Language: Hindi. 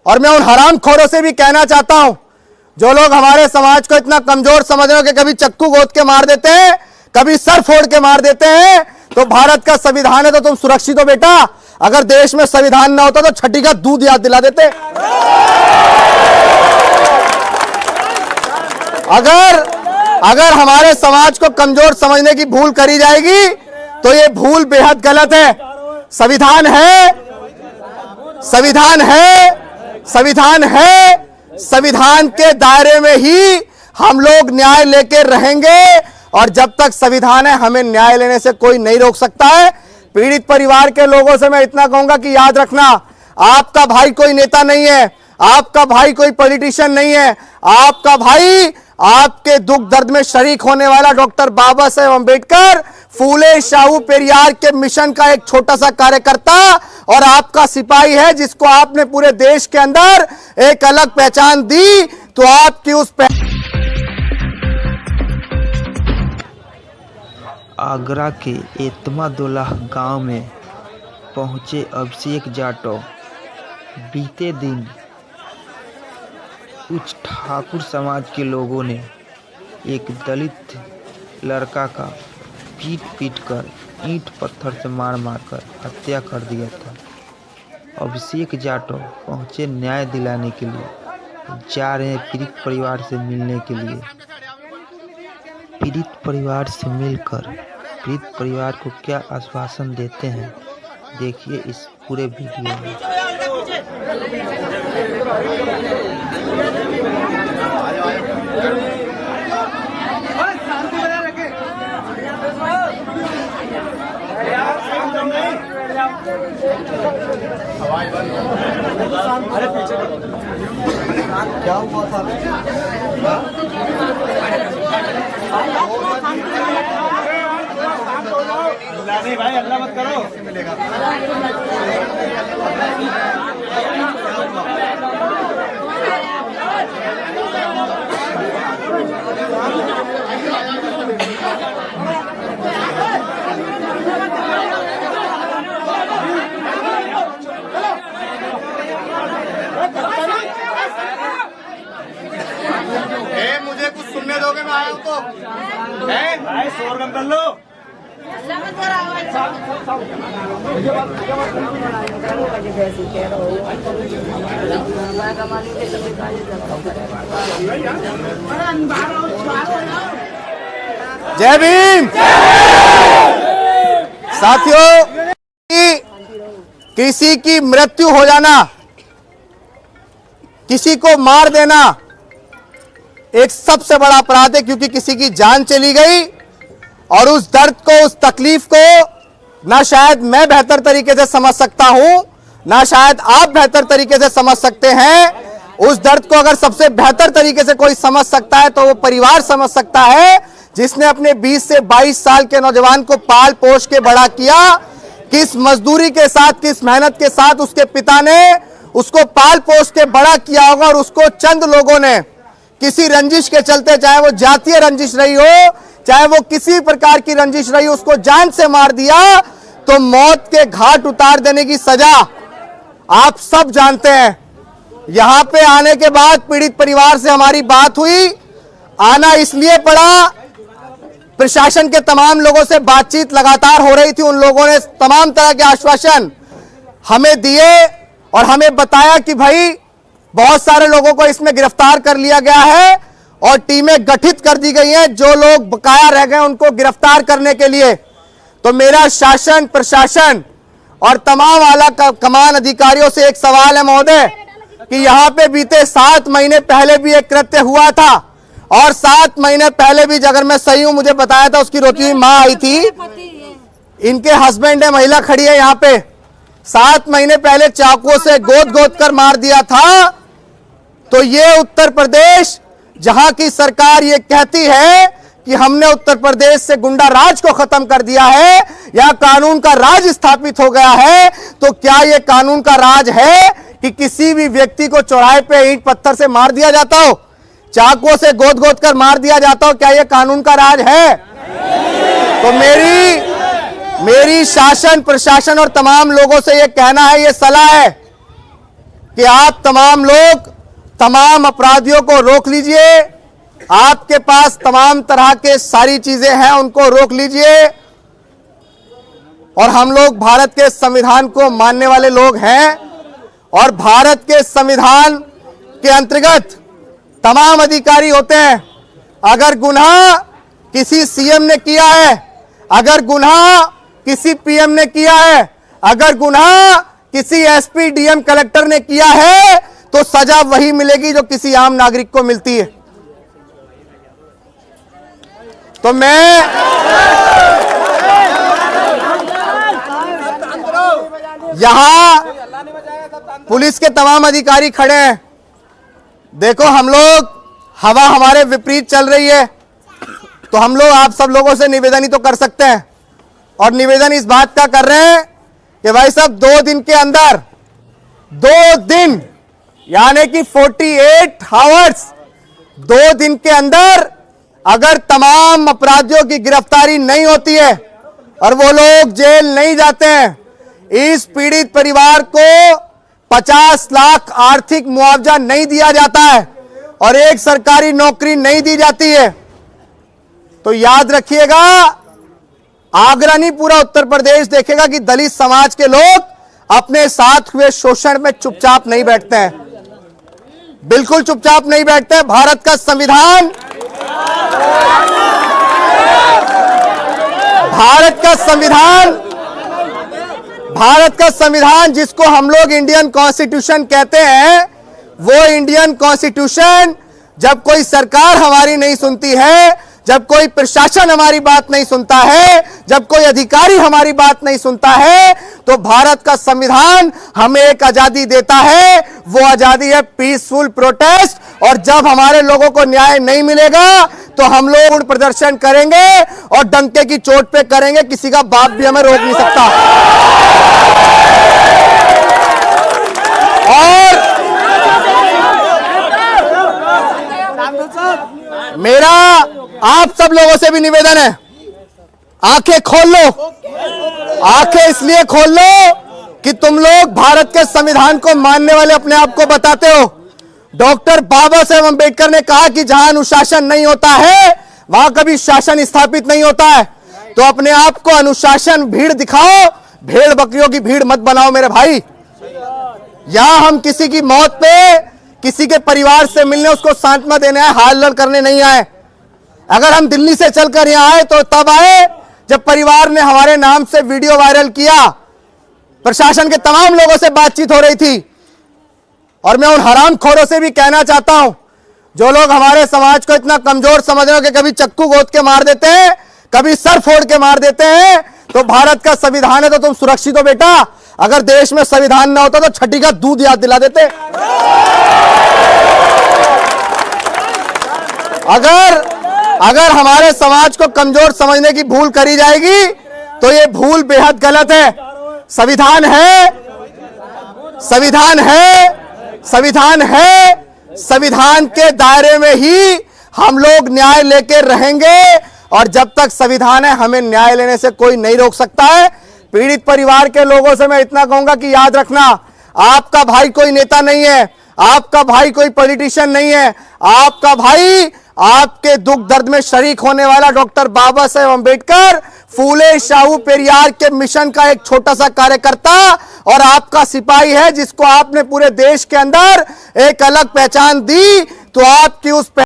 और मैं उन हरामखोरों से भी कहना चाहता हूं जो लोग हमारे समाज को इतना कमजोर समझ रहे हो कि कभी चक्कू गोद के मार देते हैं, कभी सर फोड़ के मार देते हैं, तो भारत का संविधान है तो तुम सुरक्षित हो बेटा। अगर देश में संविधान ना होता तो छठी का दूध याद दिला देते। अगर हमारे समाज को कमजोर समझने की भूल करी जाएगी तो ये भूल बेहद गलत है। संविधान है, संविधान है, संविधान है, संविधान के दायरे में ही हम लोग न्याय लेके रहेंगे और जब तक संविधान है हमें न्याय लेने से कोई नहीं रोक सकता है। पीड़ित परिवार के लोगों से मैं इतना कहूंगा कि याद रखना, आपका भाई कोई नेता नहीं है, आपका भाई कोई पॉलिटिशियन नहीं है, आपका भाई आपके दुख दर्द में शरीक होने वाला डॉक्टर बाबा साहेब अंबेडकर, फूले शाहू पेरियार के मिशन का एक छोटा सा कार्यकर्ता और आपका सिपाही है जिसको आपने पूरे देश के अंदर एक अलग पहचान दी। तो आपकी उस आगरा के एतमादुल्लाह गांव में पहुंचे अभिषेक जाटव। बीते दिन कुछ ठाकुर समाज के लोगों ने एक दलित लड़का का पीट कर ईंट पत्थर से मार कर हत्या कर दिया था। अभिषेक जाटव पहुंचे न्याय दिलाने के लिए, जा रहे हैं पीड़ित परिवार से मिलने के लिए। पीड़ित परिवार से मिलकर पीड़ित परिवार को क्या आश्वासन देते हैं, देखिए इस पूरे वीडियो में। अरे पीछे क्या हुआ था? नहीं भाई अल्लाह मत करो। मिलेगा मुझे कुछ सुनने दोगे? मैं आया हूँ तो भाई शोर कम कर लो। जय भीम। साथियों, किसी की मृत्यु हो जाना, किसी को मार देना एक सबसे बड़ा अपराध है, क्योंकि किसी की जान चली गई और उस दर्द को, उस तकलीफ को ना शायद मैं बेहतर तरीके से समझ सकता हूं, ना शायद आप बेहतर तरीके से समझ सकते हैं। उस दर्द को अगर सबसे बेहतर तरीके से कोई समझ सकता है तो वो परिवार समझ सकता है जिसने अपने 20 से 22 साल के नौजवान को पाल पोष के बड़ा किया। किस मजदूरी के साथ, किस मेहनत के साथ उसके पिता ने उसको पाल पोष के बड़ा किया होगा और उसको चंद लोगों ने किसी रंजिश के चलते, चाहे वो जातीय रंजिश रही हो, चाहे वो किसी प्रकार की रंजिश रही, उसको जान से मार दिया। तो मौत के घाट उतार देने की सजा आप सब जानते हैं। यहां पे आने के बाद पीड़ित परिवार से हमारी बात हुई, आना इसलिए पड़ा, प्रशासन के तमाम लोगों से बातचीत लगातार हो रही थी। उन लोगों ने तमाम तरह के आश्वासन हमें दिए और हमें बताया कि भाई बहुत सारे लोगों को इसमें गिरफ्तार कर लिया गया है और टीमें गठित कर दी गई हैं जो लोग बकाया रह गए उनको गिरफ्तार करने के लिए। तो मेरा शासन, प्रशासन और तमाम आला कमान अधिकारियों से एक सवाल है महोदय कि यहाँ पे बीते 7 महीने पहले भी एक कृत्य हुआ था और 7 महीने पहले भी, अगर मैं सही हूं, मुझे बताया था उसकी रोती हुई माँ आई थी, इनके हस्बैंड है, महिला खड़ी है यहाँ पे, 7 महीने पहले चाकुओं से गोद गोद कर मार दिया था। तो ये उत्तर प्रदेश, जहां की सरकार ये कहती है कि हमने उत्तर प्रदेश से गुंडा राज को खत्म कर दिया है, यहां कानून का राज स्थापित हो गया है, तो क्या ये कानून का राज है कि किसी भी व्यक्ति को चौराहे पे ईंट पत्थर से मार दिया जाता हो, चाकुओं से गोद गोद कर मार दिया जाता हो? क्या ये कानून का राज है? तो मेरी शासन, प्रशासन और तमाम लोगों से ये कहना है, ये सलाह है कि आप तमाम लोग तमाम अपराधियों को रोक लीजिए। आपके पास तमाम तरह के सारी चीजें हैं, उनको रोक लीजिए। और हम लोग भारत के संविधान को मानने वाले लोग हैं और भारत के संविधान के अंतर्गत तमाम अधिकारी होते हैं। अगर गुनाह किसी सीएम ने किया है, अगर गुनाह किसी पीएम ने किया है, अगर गुनाह किसी एसपी, डीएम, कलेक्टर ने किया है तो सजा वही मिलेगी जो किसी आम नागरिक को मिलती है। तो मैं यहां पुलिस के तमाम अधिकारी खड़े हैं। देखो, हम लोग, हवा हमारे विपरीत चल रही है, तो हम लोग आप सब लोगों से निवेदन ही तो कर सकते हैं। और निवेदन इस बात का कर रहे हैं कि भाई साहब 2 दिन के अंदर, 2 दिन यानी कि 48 आवर्स, 2 दिन के अंदर अगर तमाम अपराधियों की गिरफ्तारी नहीं होती है और वो लोग जेल नहीं जाते हैं, इस पीड़ित परिवार को 50 लाख आर्थिक मुआवजा नहीं दिया जाता है और एक सरकारी नौकरी नहीं दी जाती है, तो याद रखिएगा, आगरा नहीं पूरा उत्तर प्रदेश देखेगा कि दलित समाज के लोग अपने साथ हुए शोषण में चुपचाप नहीं बैठते हैं, बिल्कुल चुपचाप नहीं बैठते हैं। भारत का संविधान, भारत का संविधान जिसको हम लोग इंडियन कॉन्स्टिट्यूशन कहते हैं, वो इंडियन कॉन्स्टिट्यूशन जब कोई सरकार हमारी नहीं सुनती है, जब कोई प्रशासन हमारी बात नहीं सुनता है, जब कोई अधिकारी हमारी बात नहीं सुनता है, तो भारत का संविधान हमें एक आजादी देता है। वो आजादी है पीसफुल प्रोटेस्ट। और जब हमारे लोगों को न्याय नहीं मिलेगा तो हम लोग प्रदर्शन करेंगे और डंके की चोट पे करेंगे, किसी का बाप भी हमें रोक नहीं सकता। और मेरा आप सब लोगों से भी निवेदन है, आंखें खोल लो। आंखें इसलिए खोल लो कि तुम लोग भारत के संविधान को मानने वाले अपने आप को बताते हो। डॉक्टर बाबा साहेब अंबेडकर ने कहा कि जहां अनुशासन नहीं होता है वहां कभी शासन स्थापित नहीं होता है। तो अपने आप को अनुशासन भीड़ दिखाओ, भेड़ बकरियों की भीड़ मत बनाओ मेरे भाई। यहां हम किसी की मौत पे, किसी के परिवार से मिलने, उसको सांत्वना देने आए, हाल करने नहीं आए। अगर हम दिल्ली से चलकर यहां आए तो तब आए जब परिवार ने हमारे नाम से वीडियो वायरल किया, प्रशासन के तमाम लोगों से बातचीत हो रही थी। और मैं उन हरामखोरों से भी कहना चाहता हूं, जो लोग हमारे समाज को इतना कमजोर समझ रहे हो कि कभी चक्कू गोद के मार देते हैं, कभी सर फोड़ के मार देते हैं, तो भारत का संविधान है तो तुम सुरक्षित हो बेटा। अगर देश में संविधान ना होता तो छठी का दूध याद दिला देते। अगर हमारे समाज को कमजोर समझने की भूल करी जाएगी तो ये भूल बेहद गलत है। संविधान है, संविधान है, संविधान है, संविधान के दायरे में ही हम लोग न्याय लेकर रहेंगे। और जब तक संविधान है हमें न्याय लेने से कोई नहीं रोक सकता है। पीड़ित परिवार के लोगों से मैं इतना कहूंगा कि याद रखना, आपका भाई कोई नेता नहीं है, आपका भाई कोई पॉलिटिशियन नहीं है, आपका भाई आपके दुख दर्द में शरीक होने वाला डॉक्टर बाबा साहेब अंबेडकर, फूले शाहू पेरियार के मिशन का एक छोटा सा कार्यकर्ता और आपका सिपाही है, जिसको आपने पूरे देश के अंदर एक अलग पहचान दी। तो आपकी उस